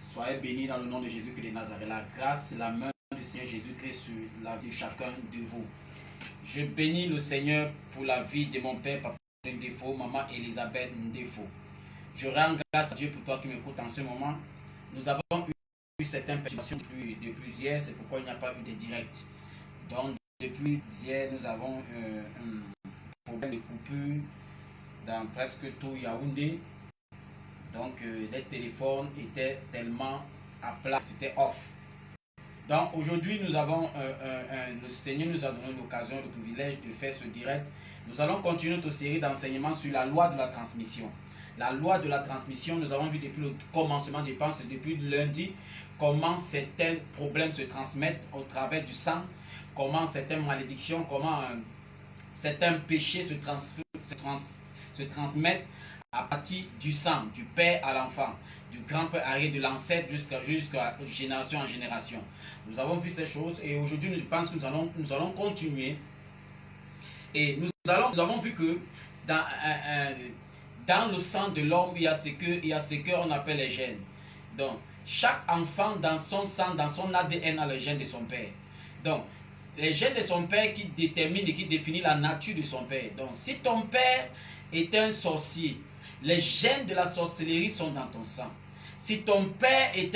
Soyez bénis dans le nom de Jésus-Christ de Nazareth. La grâce et la main du Seigneur Jésus-Christ sur la vie de chacun de vous. Je bénis le Seigneur pour la vie de mon père, papa Ndefo, maman Elisabeth Ndefo. Je rends grâce à Dieu pour toi qui m'écoutes en ce moment. Nous avons eu certaines perturbations depuis hier, c'est pourquoi il n'y a pas eu de direct. Donc, depuis hier, nous avons un problème de coupure dans presque tout Yaoundé. Donc, les téléphones étaient tellement à plat, c'était off. Donc, aujourd'hui, nous avons, le Seigneur nous a donné l'occasion, le privilège de faire ce direct. Nous allons continuer notre série d'enseignements sur la loi de la transmission. La loi de la transmission, nous avons vu depuis le commencement des pensées, depuis lundi, comment certains problèmes se transmettent au travers du sang, comment certaines malédictions, comment certains péchés se transmettent à partir du sang, du père à l'enfant, du grand-père arrière, de l'ancêtre jusqu'à génération en génération. Nous avons vu ces choses et aujourd'hui, je pense que nous allons continuer. Et nous avons vu que dans le sang de l'homme, il y a ce qu'on appelle les gènes. Donc, chaque enfant dans son sang, dans son ADN a le gène de son père. Donc, les gènes de son père qui déterminent et qui définissent la nature de son père. Donc, si ton père est un sorcier, les gènes de la sorcellerie sont dans ton sang. Si ton père est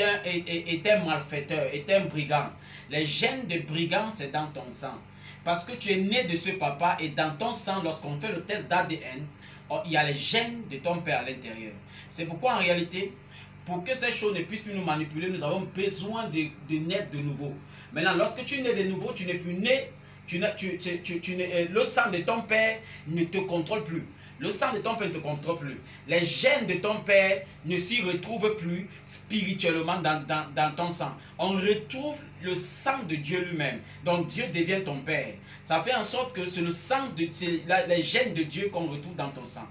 un malfaiteur, est un brigand, les gènes de brigand, c'est dans ton sang. Parce que tu es né de ce papa et dans ton sang, lorsqu'on fait le test d'ADN, il y a les gènes de ton père à l'intérieur. C'est pourquoi en réalité, pour que ces choses ne puissent plus nous manipuler, nous avons besoin de naître de nouveau. Maintenant, lorsque tu nais de nouveau, tu n'es plus né, le sang de ton père ne te contrôle plus. Le sang de ton père ne te contrôle plus. Les gènes de ton père ne s'y retrouvent plus spirituellement dans ton sang. On retrouve le sang de Dieu lui-même. Donc Dieu devient ton père. Ça fait en sorte que c'est le sang les gènes de Dieu qu'on retrouve dans ton sang.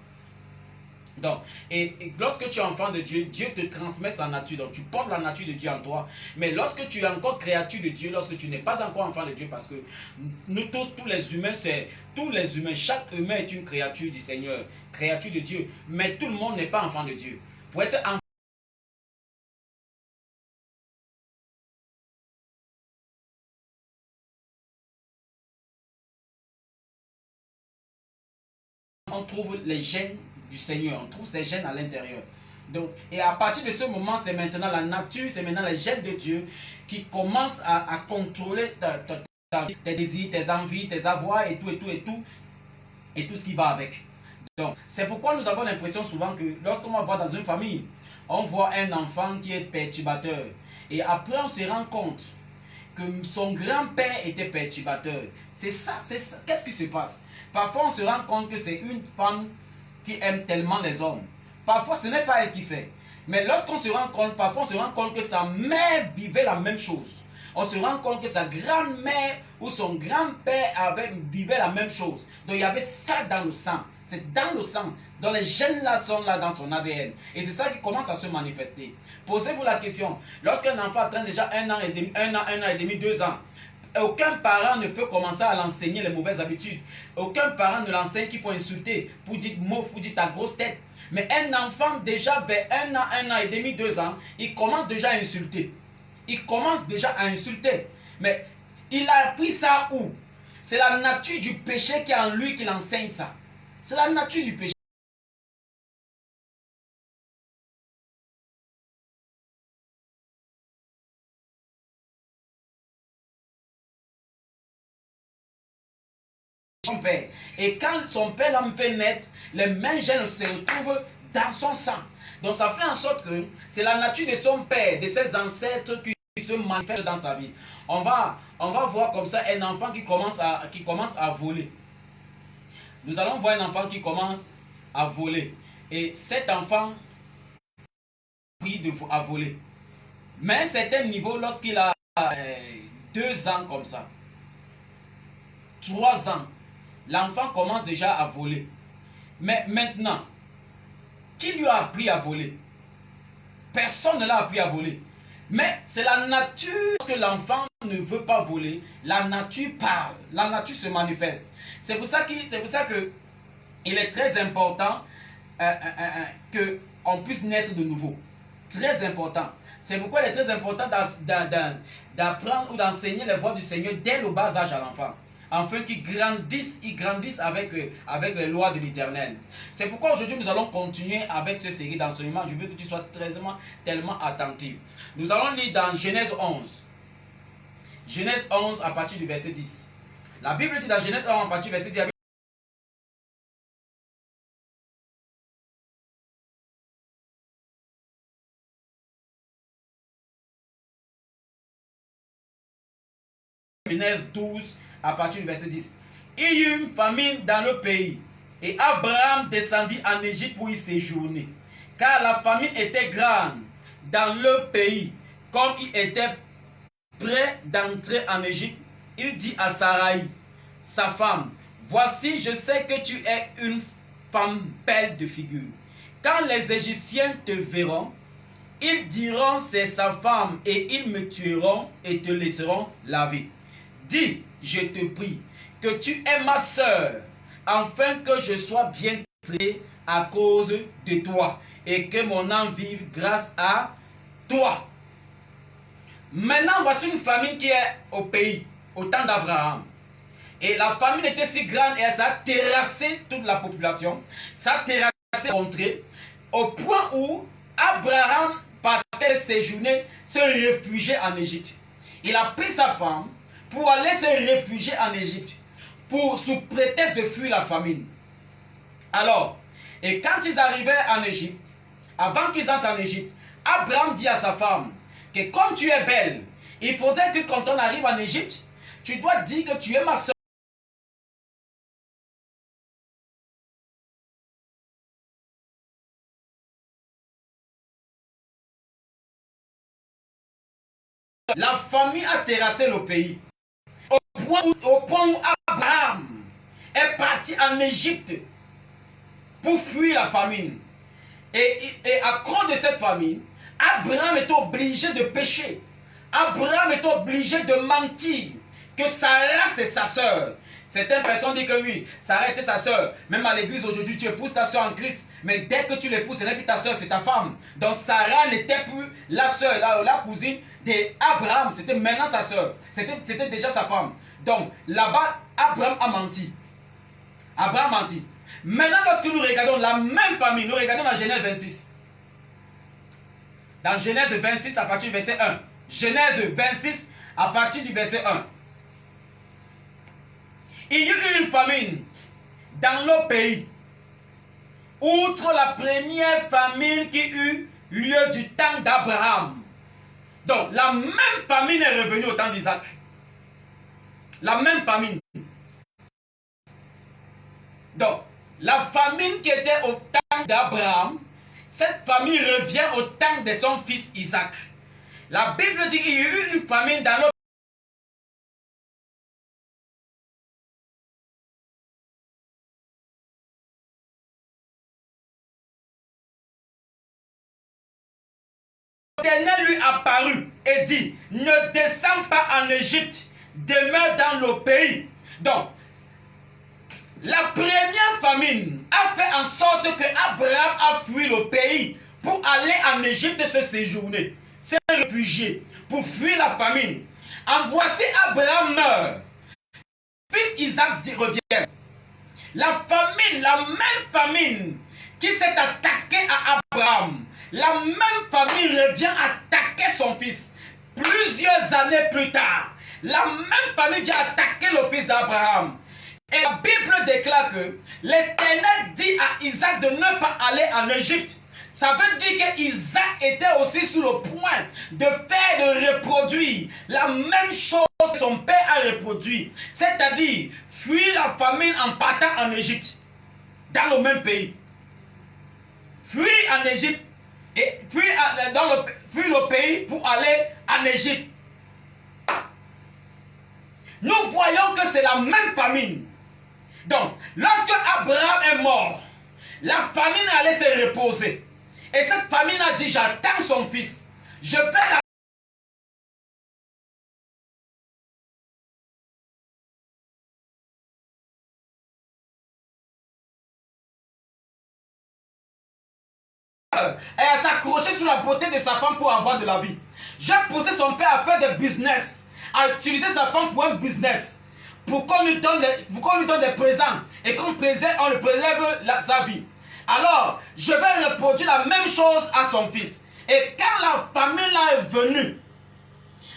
Donc, et lorsque tu es enfant de Dieu, Dieu te transmet sa nature. Donc, tu portes la nature de Dieu en toi. Mais lorsque tu es encore créature de Dieu, lorsque tu n'es pas encore enfant de Dieu, parce que nous tous les humains, chaque humain est une créature du Seigneur, créature de Dieu. Mais tout le monde n'est pas enfant de Dieu. Pour être enfant, on trouve les gènes du Seigneur, on trouve ces gènes à l'intérieur. Donc, et à partir de ce moment, c'est maintenant la nature, c'est maintenant les gènes de Dieu qui commencent à contrôler tes désirs, tes envies, tes avoirs et tout ce qui va avec. Donc, c'est pourquoi nous avons l'impression souvent que lorsqu'on va voir dans une famille, on voit un enfant qui est perturbateur. Et après, on se rend compte que son grand-père était perturbateur. C'est ça. Qu'est-ce qui se passe? Parfois, on se rend compte que c'est une femme qui aime tellement les hommes. Parfois, ce n'est pas elle qui fait. Mais lorsqu'on se rend compte, parfois on se rend compte que sa mère vivait la même chose. On se rend compte que sa grand-mère ou son grand-père vivait la même chose. Donc il y avait ça dans le sang. C'est dans le sang. Donc les gènes là sont là dans son ADN. Et c'est ça qui commence à se manifester. Posez-vous la question. Lorsqu'un enfant atteint déjà 1 an et demi, 2 ans, aucun parent ne peut commencer à l'enseigner les mauvaises habitudes. Aucun parent ne l'enseigne qu'il faut insulter pour dire mot, pour dire ta grosse tête. Mais un enfant déjà vers 1 an et demi, 2 ans, il commence déjà à insulter. Il commence déjà à insulter. Mais il a appris ça où? C'est la nature du péché qui est en lui qui l'enseigne ça. C'est la nature du péché. Son père. Et quand son père l'a fait naître, les mêmes gènes se retrouvent dans son sang. Donc ça fait en sorte que c'est la nature de son père, de ses ancêtres qui se manifeste dans sa vie. On va voir comme ça un enfant qui commence à voler. Nous allons voir un enfant qui commence à voler. Et cet enfant appris à voler. Mais à un certain niveau, lorsqu'il a 2 ans comme ça, 3 ans, l'enfant commence déjà à voler. Mais maintenant, qui lui a appris à voler? Personne ne l'a appris à voler. Mais c'est la nature que l'enfant ne veut pas voler. La nature parle. La nature se manifeste. C'est pour ça que il est très important qu'on puisse naître de nouveau. Très important. C'est pourquoi il est très important d'apprendre ou d'enseigner les voies du Seigneur dès le bas âge à l'enfant, afin qu'ils grandissent avec les lois de l'Éternel. C'est pourquoi aujourd'hui nous allons continuer avec cette série d'enseignements. Je veux que tu sois tellement attentif. Nous allons lire dans Genèse 11. Genèse 11 à partir du verset 10. La Bible dit dans Genèse 11 à partir du verset 10. Genèse 12 à partir du verset 10. Il y eut une famine dans le pays, et Abraham descendit en Égypte pour y séjourner, car la famine était grande dans le pays. Comme il était prêt d'entrer en Égypte, il dit à Sarai, sa femme, voici, je sais que tu es une femme belle de figure. Quand les Égyptiens te verront, ils diront c'est sa femme, et ils me tueront et te laisseront la vie. Dis, je te prie, que tu es ma sœur, afin que je sois bien traité à cause de toi, et que mon âme vive grâce à toi. Maintenant, voici une famine qui est au pays, au temps d'Abraham. Et la famine était si grande et ça a terrassé toute la population, ça a terrassé la contrée, au point où Abraham partait séjourner, se réfugier en Égypte. Il a pris sa femme pour aller se réfugier en Égypte, sous prétexte de fuir la famine. Alors, et quand ils arrivaient en Égypte, avant qu'ils entrent en Égypte, Abraham dit à sa femme que comme tu es belle, il faudrait que quand on arrive en Égypte, tu dois dire que tu es ma soeur. La famille a terrassé le pays. Au point où Abraham est parti en Égypte pour fuir la famine. Et à cause de cette famine, Abraham est obligé de pécher. Abraham est obligé de mentir que Sarah c'est sa sœur. Certaines personnes disent que oui, Sarah était sa sœur. Même à l'église aujourd'hui, tu épouses ta sœur en Christ. Mais dès que tu l'épouses, ce n'est plus ta sœur, c'est ta femme. Donc Sarah n'était plus la sœur, la cousine d'Abraham. C'était maintenant sa sœur. C'était déjà sa femme. Donc là-bas, Abraham a menti. Abraham a menti. Maintenant, lorsque nous regardons la même famille, nous regardons dans Genèse 26. Dans Genèse 26 à partir du verset 1. Genèse 26 à partir du verset 1. Il y eut une famine dans le pays, outre la première famine qui eut lieu du temps d'Abraham. Donc, la même famine est revenue au temps d'Isaac. La même famine. Donc, la famine qui était au temps d'Abraham, cette famine revient au temps de son fils Isaac. La Bible dit qu'il y a eu une famine dans le L'Éternel lui apparut et dit, ne descends pas en Égypte, demeure dans le pays. Donc, la première famine a fait en sorte que Abraham a fui le pays pour aller en Égypte se séjourner, se réfugier, pour fuir la famine. En voici Abraham meurt. Fils Isaac revient. La même famine qui s'est attaquée à Abraham, la même famille revient attaquer son fils. Plusieurs années plus tard, la même famille vient attaquer le fils d'Abraham. Et la Bible déclare que l'Éternel dit à Isaac de ne pas aller en Égypte. Ça veut dire qu'Isaac était aussi sur le point de reproduire la même chose que son père a reproduit. C'est-à-dire fuir la famine en partant en Égypte, dans le même pays. Fuir en Égypte et fuir le pays pour aller en Égypte. Nous voyons que c'est la même famine. Donc, lorsque Abraham est mort, la famine allait se reposer. Et cette famine a dit, j'attends son fils. Je vais la Elle s'accrochait sur la beauté de sa femme pour avoir de la vie. J'ai poussé son père à faire des business, à utiliser sa femme pour un business, pour qu'on lui donne des présents. Et qu'on préserve, on lui préserve sa vie. Alors, je vais reproduire la même chose à son fils. Et quand la famille là est venue,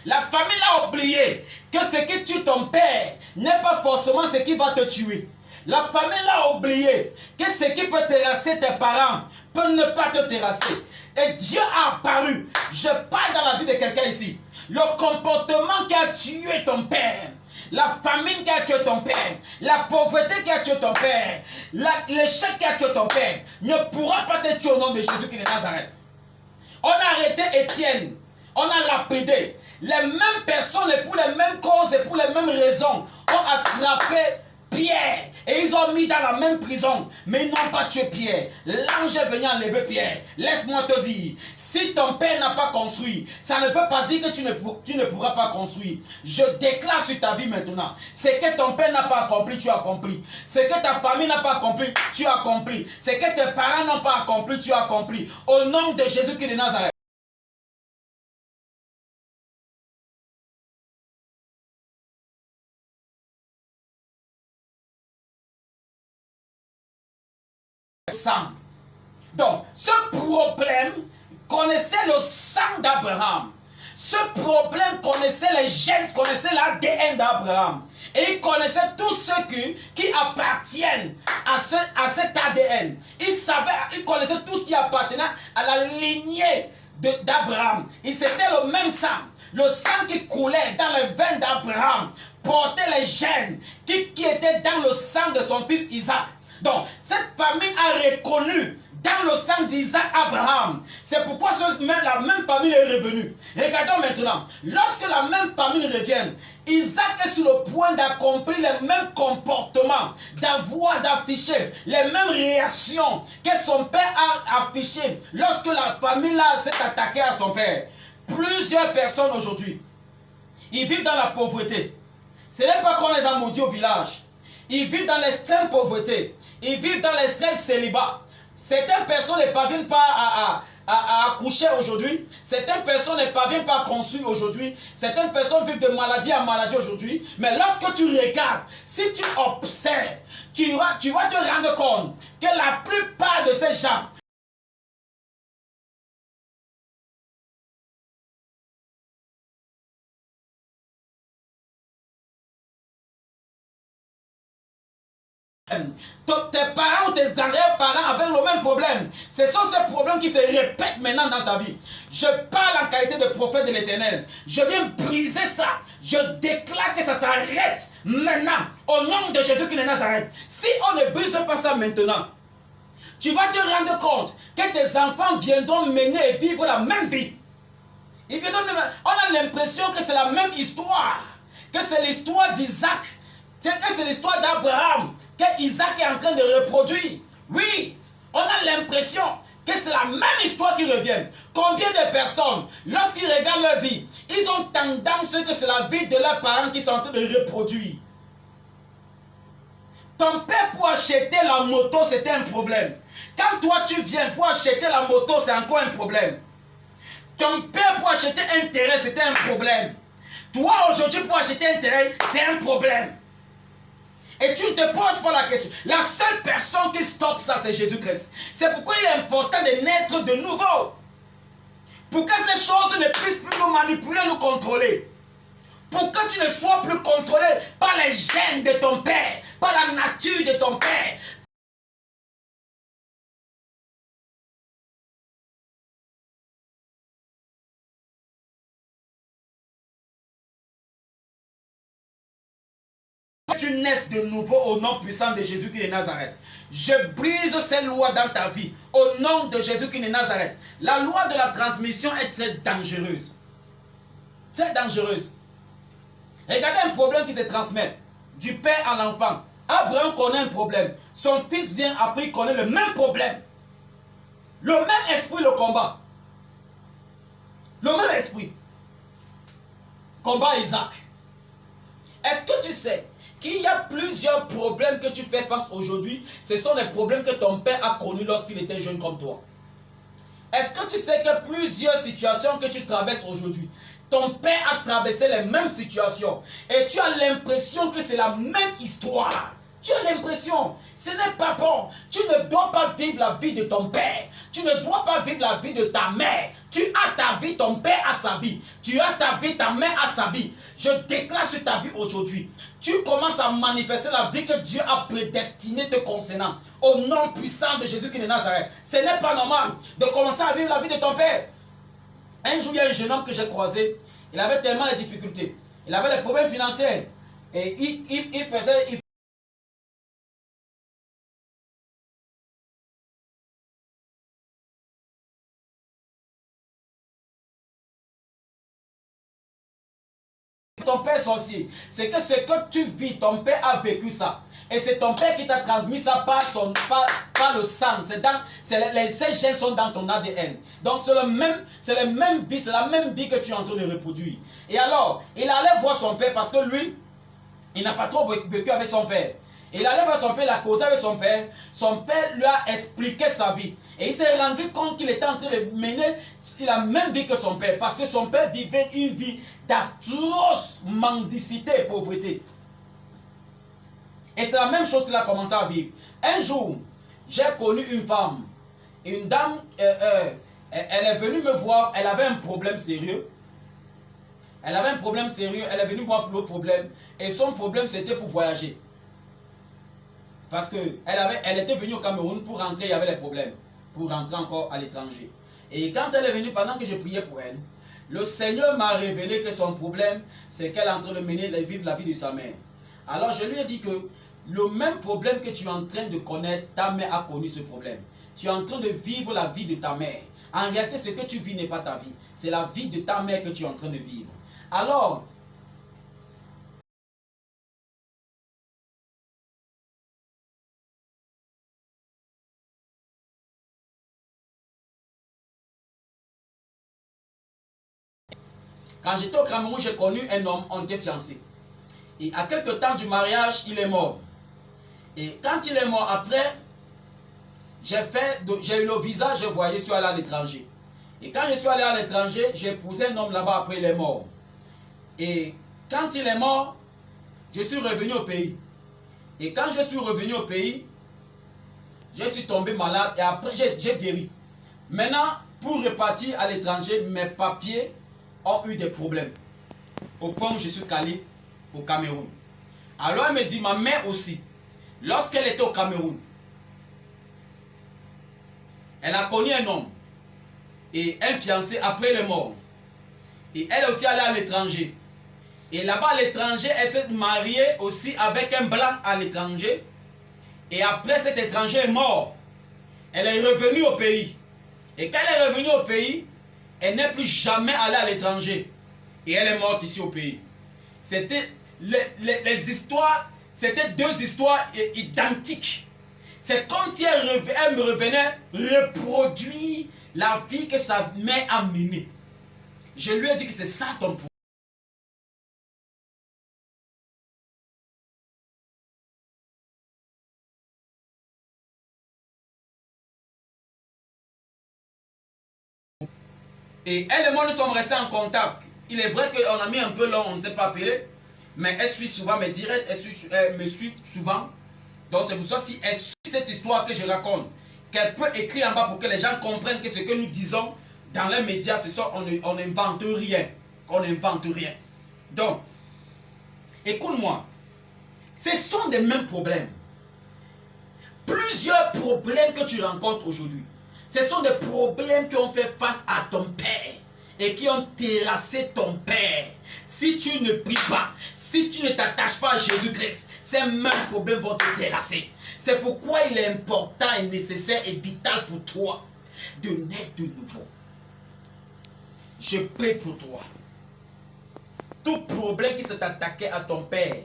la famille l'a oublié que ce qui tue ton père n'est pas forcément ce qui va te tuer. La famille l'a oublié que ce qui peut terrasser tes parents peut ne pas te terrasser. Et Dieu a apparu. Je parle dans la vie de quelqu'un ici. Le comportement qui a tué ton père, la famine qui a tué ton père, la pauvreté qui a tué ton père, l'échec qui a tué ton père, ne pourra pas te tuer au nom de Jésus qui est de Nazareth. On a arrêté Étienne, on a lapidé. Les mêmes personnes et pour les mêmes causes et pour les mêmes raisons ont attrapé Pierre et ils ont mis dans la même prison, mais ils n'ont pas tué Pierre. L'ange est venu enlever Pierre. Laisse-moi te dire, si ton père n'a pas construit, ça ne veut pas dire que tu ne pourras pas construire. Je déclare sur ta vie maintenant, ce que ton père n'a pas accompli, tu as accompli. Ce que ta famille n'a pas accompli, tu as accompli. Ce que tes parents n'ont pas accompli, tu as accompli. Au nom de Jésus-Christ de Nazareth. Donc, ce problème connaissait le sang d'Abraham. Ce problème connaissait les gènes, connaissait l'ADN d'Abraham. Et il connaissait tous ceux qui appartiennent à cet ADN. Il connaissait tout ce qui appartenait à la lignée d'Abraham. C'était le même sang. Le sang qui coulait dans les veines d'Abraham portait les gènes qui étaient dans le sang de son fils Isaac. Donc, cette famille a reconnu dans le sang d'Isaac Abraham. C'est pourquoi la même famille est revenue. Regardons maintenant. Lorsque la même famille revient, Isaac est sur le point d'accomplir les mêmes comportements, d'avoir, d'afficher les mêmes réactions que son père a affichées lorsque la famille là s'est attaquée à son père. Plusieurs personnes aujourd'hui, ils vivent dans la pauvreté. Ce n'est pas qu'on les a maudits au village. Ils vivent dans l'extrême pauvreté. Ils vivent dans l'extrême célibat. Certaines personnes ne parviennent pas à accoucher aujourd'hui. Certaines personnes ne parviennent pas à construire aujourd'hui. Certaines personnes vivent de maladie en maladie aujourd'hui. Mais lorsque tu regardes, si tu observes, tu vas te rendre compte que la plupart de ces gens tes parents ou tes arrière-parents avaient le même problème. Ce sont ces problèmes qui se répètent maintenant dans ta vie. Je parle en qualité de prophète de l'Éternel. Je viens briser ça. Je déclare que ça s'arrête maintenant. Au nom de Jésus qui est de Nazareth. Si on ne brise pas ça maintenant, tu vas te rendre compte que tes enfants viendront mener et vivre la même vie. On a l'impression que c'est la même histoire. Que c'est l'histoire d'Isaac. Que c'est l'histoire d'Abraham. Que Isaac est en train de reproduire. Oui, on a l'impression que c'est la même histoire qui revient. Combien de personnes, lorsqu'ils regardent leur vie, ils ont tendance que c'est la vie de leurs parents qui sont en train de reproduire. Ton père pour acheter la moto, c'était un problème. Quand toi tu viens pour acheter la moto, c'est encore un problème. Ton père pour acheter un terrain, c'était un problème. Toi aujourd'hui pour acheter un terrain, c'est un problème. Et tu ne te poses pas la question. La seule personne qui stoppe ça, c'est Jésus-Christ. C'est pourquoi il est important de naître de nouveau. Pour que ces choses ne puissent plus nous manipuler, nous contrôler. Pour que tu ne sois plus contrôlé par les gènes de ton père, par la nature de ton père. Tu naisses de nouveau au nom puissant de Jésus qui est de Nazareth. Je brise ces lois dans ta vie au nom de Jésus qui est de Nazareth. La loi de la transmission est très dangereuse. Très dangereuse. Regardez un problème qui se transmet du père à l'enfant. Abraham connaît un problème. Son fils vient après, il connaît le même problème. Le même esprit le combat. Le même esprit. Combat Isaac. Est-ce que tu sais qu'il y a plusieurs problèmes que tu fais face aujourd'hui? Ce sont les problèmes que ton père a connus lorsqu'il était jeune comme toi. Est-ce que tu sais que plusieurs situations que tu traverses aujourd'hui, ton père a traversé les mêmes situations et tu as l'impression que c'est la même histoire. Tu as l'impression, ce n'est pas bon. Tu ne dois pas vivre la vie de ton père. Tu ne dois pas vivre la vie de ta mère. Tu as ta vie, ton père a sa vie. Tu as ta vie, ta mère a sa vie. Je déclare sur ta vie aujourd'hui. Tu commences à manifester la vie que Dieu a prédestinée te concernant. Au nom puissant de Jésus-Christ de Nazareth. Ce n'est pas normal de commencer à vivre la vie de ton père. Un jour, il y a un jeune homme que j'ai croisé. Il avait tellement de difficultés. Il avait des problèmes financiers. Et il faisait... Ton père sorcier, c'est que ce que tu vis, ton père a vécu ça. Et c'est ton père qui t'a transmis ça par le sang. Ces gènes sont dans ton ADN. Donc c'est la même vie, c'est la même vie que tu es en train de reproduire. Et alors, il allait voir son père parce que lui, il n'a pas trop vécu avec son père. Il allait voir son père, il a causé avec son père. Son père lui a expliqué sa vie. Et il s'est rendu compte qu'il était en train de mener la même vie que son père. Parce que son père vivait une vie d'atroce mendicité et pauvreté. Et c'est la même chose qu'il a commencé à vivre. Un jour, j'ai connu une femme. Une dame, elle est venue me voir, elle avait un problème sérieux. Elle avait un problème sérieux, elle est venue voir pour l'autre problème. Et son problème, c'était pour voyager. Parce qu'elle était venue au Cameroun pour rentrer, il y avait des problèmes. Pour rentrer encore à l'étranger. Et quand elle est venue, pendant que je priais pour elle, le Seigneur m'a révélé que son problème, c'est qu'elle est en train de mener, de vivre la vie de sa mère. Alors je lui ai dit que le même problème que tu es en train de connaître, ta mère a connu ce problème. Tu es en train de vivre la vie de ta mère. En réalité, ce que tu vis n'est pas ta vie. C'est la vie de ta mère que tu es en train de vivre. Alors, quand j'étais au Cameroun, j'ai connu un homme, on était fiancés. Et à quelques temps du mariage, il est mort. Et quand il est mort, après, j'ai eu le visa, je voyais, je suis allé à l'étranger. Et quand je suis allé à l'étranger, j'ai épousé un homme là-bas, après il est mort. Et quand il est mort, je suis revenu au pays. Et quand je suis revenu au pays, je suis tombé malade et après j'ai guéri. Maintenant, pour repartir à l'étranger, mes papiers ont eu des problèmes. Au point où je suis calé au Cameroun. Alors elle me dit, ma mère aussi, lorsqu'elle était au Cameroun, elle a connu un homme et un fiancé, après il est mort. Et elle est aussi allée à l'étranger. Et là-bas à l'étranger, elle s'est mariée aussi avec un blanc à l'étranger. Et après cet étranger est mort. Elle est revenue au pays. Et quand elle est revenue au pays, elle n'est plus jamais allée à l'étranger. Et elle est morte ici au pays. C'était les histoires, c'était deux histoires identiques. C'est comme si elle me revenait reproduire la vie que sa mère a menée. Je lui ai dit que c'est ça ton problème. Et elle et moi, nous sommes restés en contact. Il est vrai qu'on a mis un peu long, on ne s'est pas appelé. Mais elle suit souvent mes directs, elle me suit souvent. Donc c'est pour ça, si elle suit cette histoire que je raconte, qu'elle peut écrire en bas pour que les gens comprennent que ce que nous disons dans les médias, c'est ça, on n'invente rien. On n'invente rien. Donc, écoute-moi, ce sont des mêmes problèmes. Plusieurs problèmes que tu rencontres aujourd'hui. Ce sont des problèmes qui ont fait face à ton père et qui ont terrassé ton père. Si tu ne pries pas, si tu ne t'attaches pas à Jésus-Christ, ces mêmes problèmes vont te terrasser. C'est pourquoi il est important et nécessaire et vital pour toi de naître de nouveau. Je prie pour toi. Tout problème qui s'est attaqué à ton père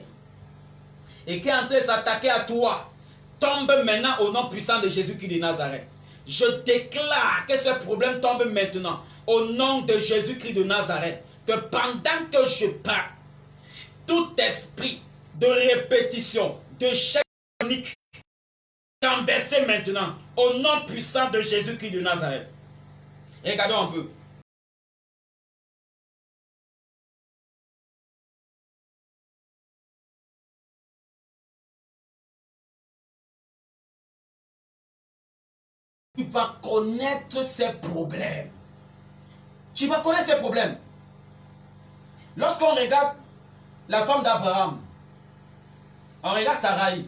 et qui est en train de s'attaquer à toi, tombe maintenant au nom puissant de Jésus-Christ de Nazareth. Je déclare que ce problème tombe maintenant au nom de Jésus-Christ de Nazareth. Que pendant que je parle, tout esprit de répétition, de chèque chronique, renversé maintenant au nom puissant de Jésus-Christ de Nazareth. Regardons un peu. Tu vas connaître ses problèmes. Tu vas connaître ses problèmes. Lorsqu'on regarde la femme d'Abraham, on regarde Sarai.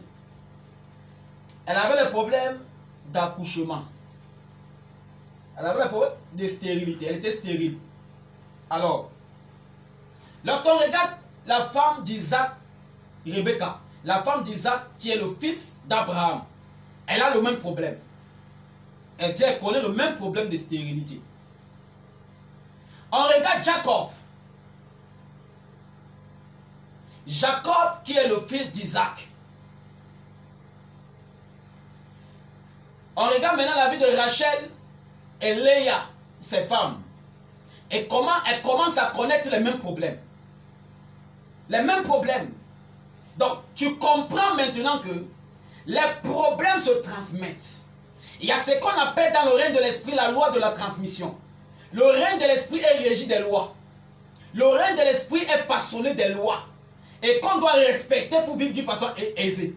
Elle avait le problème d'accouchement. Elle avait le problème de stérilité. Elle était stérile. Alors, lorsqu'on regarde la femme d'Isaac, Rebecca, la femme d'Isaac qui est le fils d'Abraham, elle a le même problème. Elle connaît le même problème de stérilité. On regarde Jacob. Jacob qui est le fils d'Isaac. On regarde maintenant la vie de Rachel et Léa, ses femmes. Et comment elles commencent à connaître les mêmes problèmes. Les mêmes problèmes. Donc, tu comprends maintenant que les problèmes se transmettent. Il y a ce qu'on appelle dans le règne de l'esprit la loi de la transmission. Le règne de l'esprit est régi des lois. Le règne de l'esprit est façonné des lois. Et qu'on doit respecter pour vivre d'une façon aisée.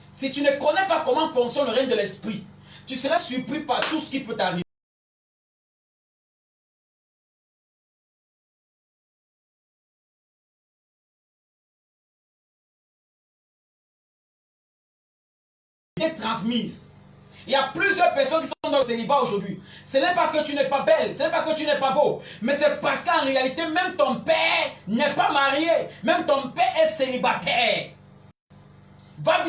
Si tu ne connais pas comment fonctionne le règne de l'esprit, tu seras surpris par tout ce qui peut t'arriver. Transmise. Il y a plusieurs personnes qui sont dans le célibat aujourd'hui. Ce n'est pas que tu n'es pas belle, ce n'est pas que tu n'es pas beau, mais c'est parce qu'en réalité, même ton père n'est pas marié, même ton père est célibataire. Va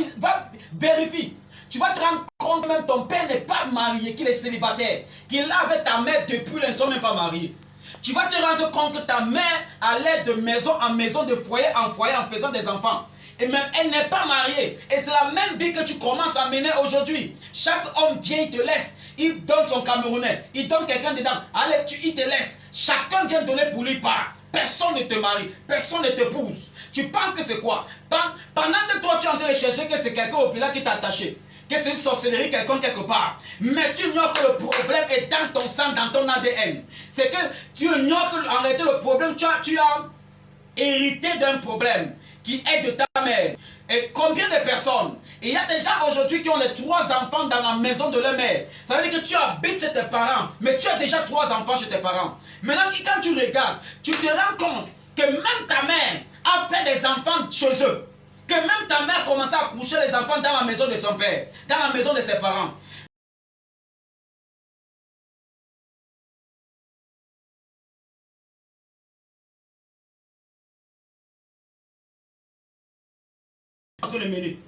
vérifier. Tu vas te rendre compte que même ton père n'est pas marié, qu'il est célibataire, qu'il est avec ta mère depuis l'instant même pas marié. Tu vas te rendre compte que ta mère allait de maison en maison, de foyer en foyer en faisant des enfants. Et même elle n'est pas mariée. Et c'est la même vie que tu commences à mener aujourd'hui. Chaque homme vient, il te laisse. Il donne son Camerounais. Il donne quelqu'un dedans. Allez, il te laisse. Chacun vient donner pour lui part. Personne ne te marie. Personne ne t'épouse. Tu penses que c'est quoi? Pendant que toi, tu es en train de chercher que c'est quelqu'un au pilat qui t'a attaché. Que c'est une sorcellerie, quelqu'un quelque part. Mais tu ignores que le problème est dans ton sang, dans ton ADN. C'est que tu ignores que, en réalité, le problème, tu as hérité d'un problème qui est de ta mère. Et combien de personnes? Il y a des gens aujourd'hui qui ont les 3 enfants dans la maison de leur mère. Ça veut dire que tu habites chez tes parents, mais tu as déjà 3 enfants chez tes parents. Maintenant, quand tu regardes, tu te rends compte que même ta mère a fait des enfants chez eux. Que même ta mère commençait à coucher les enfants dans la maison de son père, dans la maison de ses parents. En train de mener.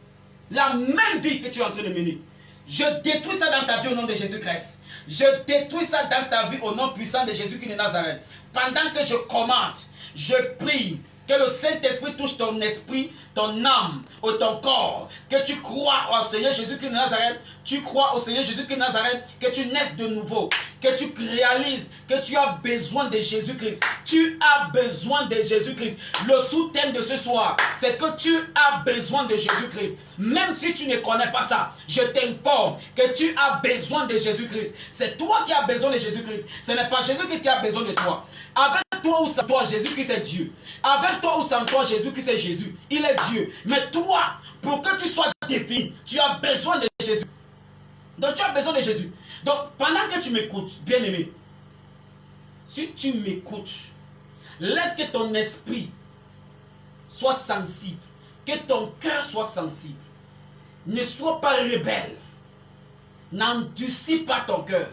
La même vie que tu es en train de mener. Je détruis ça dans ta vie au nom de Jésus-Christ. Je détruis ça dans ta vie au nom puissant de Jésus-Christ de Nazareth. Pendant que je commande, je prie que le Saint-Esprit touche ton esprit, ton âme ou ton corps. Que tu crois au Seigneur Jésus-Christ de Nazareth. Tu crois au Seigneur Jésus-Christ de Nazareth. Que tu naisses de nouveau. Que tu réalises que tu as besoin de Jésus-Christ. Tu as besoin de Jésus-Christ. Le sous-thème de ce soir, c'est que tu as besoin de Jésus-Christ. Même si tu ne connais pas ça, je t'informe que tu as besoin de Jésus-Christ. C'est toi qui as besoin de Jésus-Christ. Ce n'est pas Jésus-Christ qui a besoin de toi. Avec toi ou sans toi, Jésus-Christ est Dieu. Avec toi ou sans toi, Jésus-Christ est Jésus. Il est Dieu. Mais toi, pour que tu sois défini, tu as besoin de Jésus. Donc tu as besoin de Jésus. Donc pendant que tu m'écoutes, bien-aimé, si tu m'écoutes, laisse que ton esprit soit sensible, que ton cœur soit sensible. Ne sois pas rebelle. N'endurcis pas ton cœur.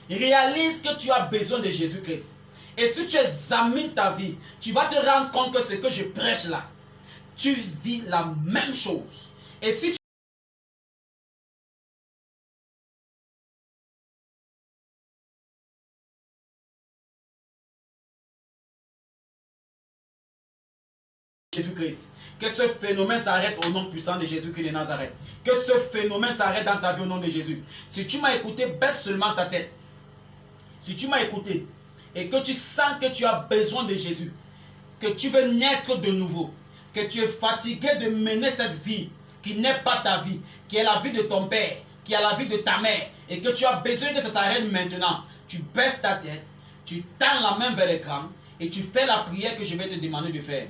Réalise que tu as besoin de Jésus-Christ. Et si tu examines ta vie, tu vas te rendre compte que ce que je prêche là, tu vis la même chose. Et si tu Jésus-Christ, que ce phénomène s'arrête au nom puissant de Jésus-Christ de Nazareth. Que ce phénomène s'arrête dans ta vie au nom de Jésus. Si tu m'as écouté, baisse seulement ta tête. Si tu m'as écouté et que tu sens que tu as besoin de Jésus, que tu veux naître de nouveau, que tu es fatigué de mener cette vie qui n'est pas ta vie, qui est la vie de ton père, qui est la vie de ta mère, et que tu as besoin que ça s'arrête maintenant, tu baisses ta tête, tu tends la main vers l'écran et tu fais la prière que je vais te demander de faire.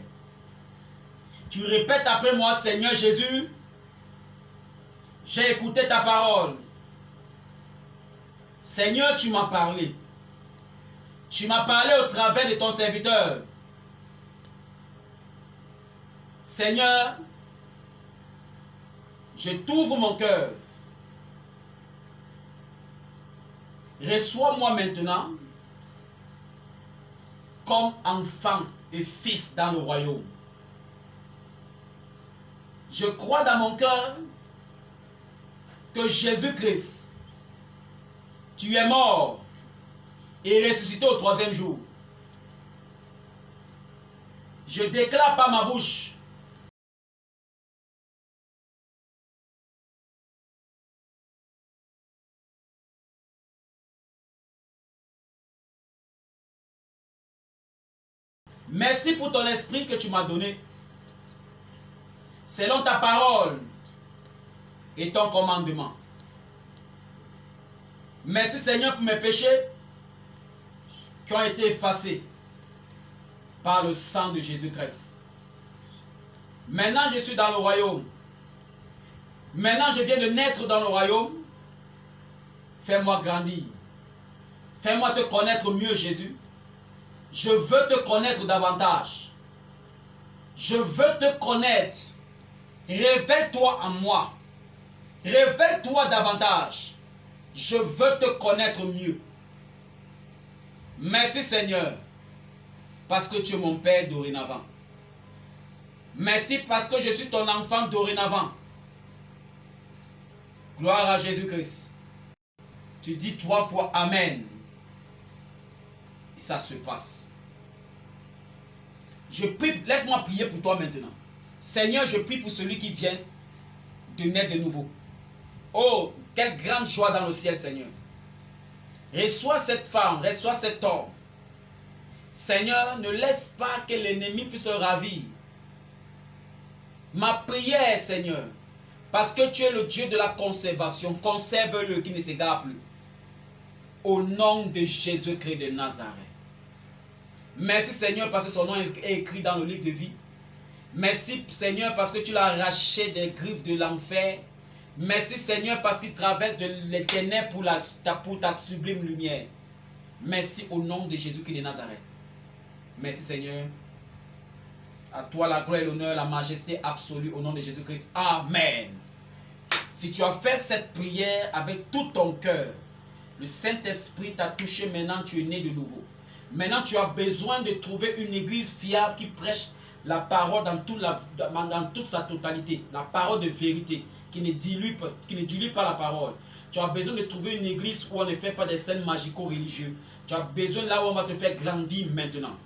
Tu répètes après moi, Seigneur Jésus, j'ai écouté ta parole. Seigneur, tu m'as parlé. Tu m'as parlé au travers de ton serviteur. Seigneur, je t'ouvre mon cœur. Reçois-moi maintenant comme enfant et fils dans le royaume. Je crois dans mon cœur que Jésus-Christ, tu es mort et ressuscité au 3e jour. Je déclare par ma bouche merci pour ton esprit que tu m'as donné, selon ta parole et ton commandement. Merci Seigneur pour mes péchés qui ont été effacés par le sang de Jésus-Christ. Maintenant je suis dans le royaume. Maintenant je viens de naître dans le royaume. Fais-moi grandir. Fais-moi te connaître mieux, Jésus. Je veux te connaître davantage. Je veux te connaître. Révèle-toi en moi. Révèle-toi davantage. Je veux te connaître mieux. Merci Seigneur, parce que tu es mon Père dorénavant. Merci parce que je suis ton enfant dorénavant. Gloire à Jésus-Christ. Tu dis 3 fois Amen. Et ça se passe. Je prie, laisse-moi prier pour toi maintenant. Seigneur, je prie pour celui qui vient de naître de nouveau. Oh, quelle grande joie dans le ciel, Seigneur. Reçois cette femme, reçois cet homme. Seigneur, ne laisse pas que l'ennemi puisse se ravir. Ma prière, Seigneur, parce que tu es le Dieu de la conservation, conserve-le qui ne s'égare plus. Au nom de Jésus-Christ de Nazareth. Merci Seigneur parce que son nom est écrit dans le livre de vie. Merci Seigneur parce que tu l'as arraché des griffes de l'enfer. Merci Seigneur parce qu'il traverse les ténèbres pour ta sublime lumière. Merci au nom de Jésus-Christ de Nazareth. Merci Seigneur. À toi la gloire et l'honneur, la majesté absolue au nom de Jésus-Christ. Amen. Si tu as fait cette prière avec tout ton cœur, le Saint-Esprit t'a touché, maintenant tu es né de nouveau. Maintenant tu as besoin de trouver une église fiable qui prêche la parole dans toute sa totalité. La parole de vérité qui ne dilue pas la parole. Tu as besoin de trouver une église où on ne fait pas des scènes magico-religieux. Tu as besoin là où on va te faire grandir maintenant.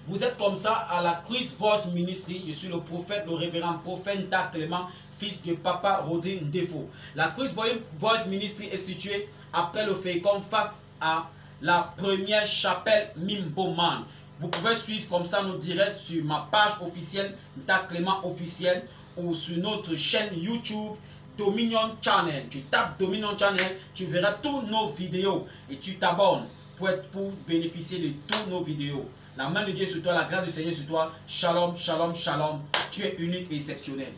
Vous êtes comme ça à la Christ Voice Ministry. Je suis le prophète, le révérend prophète Nta Clément, fils de Papa Rodrigue Ndefo. La Christ Voice Ministry est située après le Fécon face à la première chapelle Mimboman. Vous pouvez suivre comme ça nos directs sur ma page officielle Nta Clément officiel ou sur notre chaîne YouTube Dominion Channel. Tu tapes Dominion Channel, tu verras toutes nos vidéos et tu t'abonnes pour bénéficier de toutes nos vidéos. La main de Dieu sur toi, la grâce du Seigneur sur toi. Shalom, shalom, shalom. Tu es unique et exceptionnel.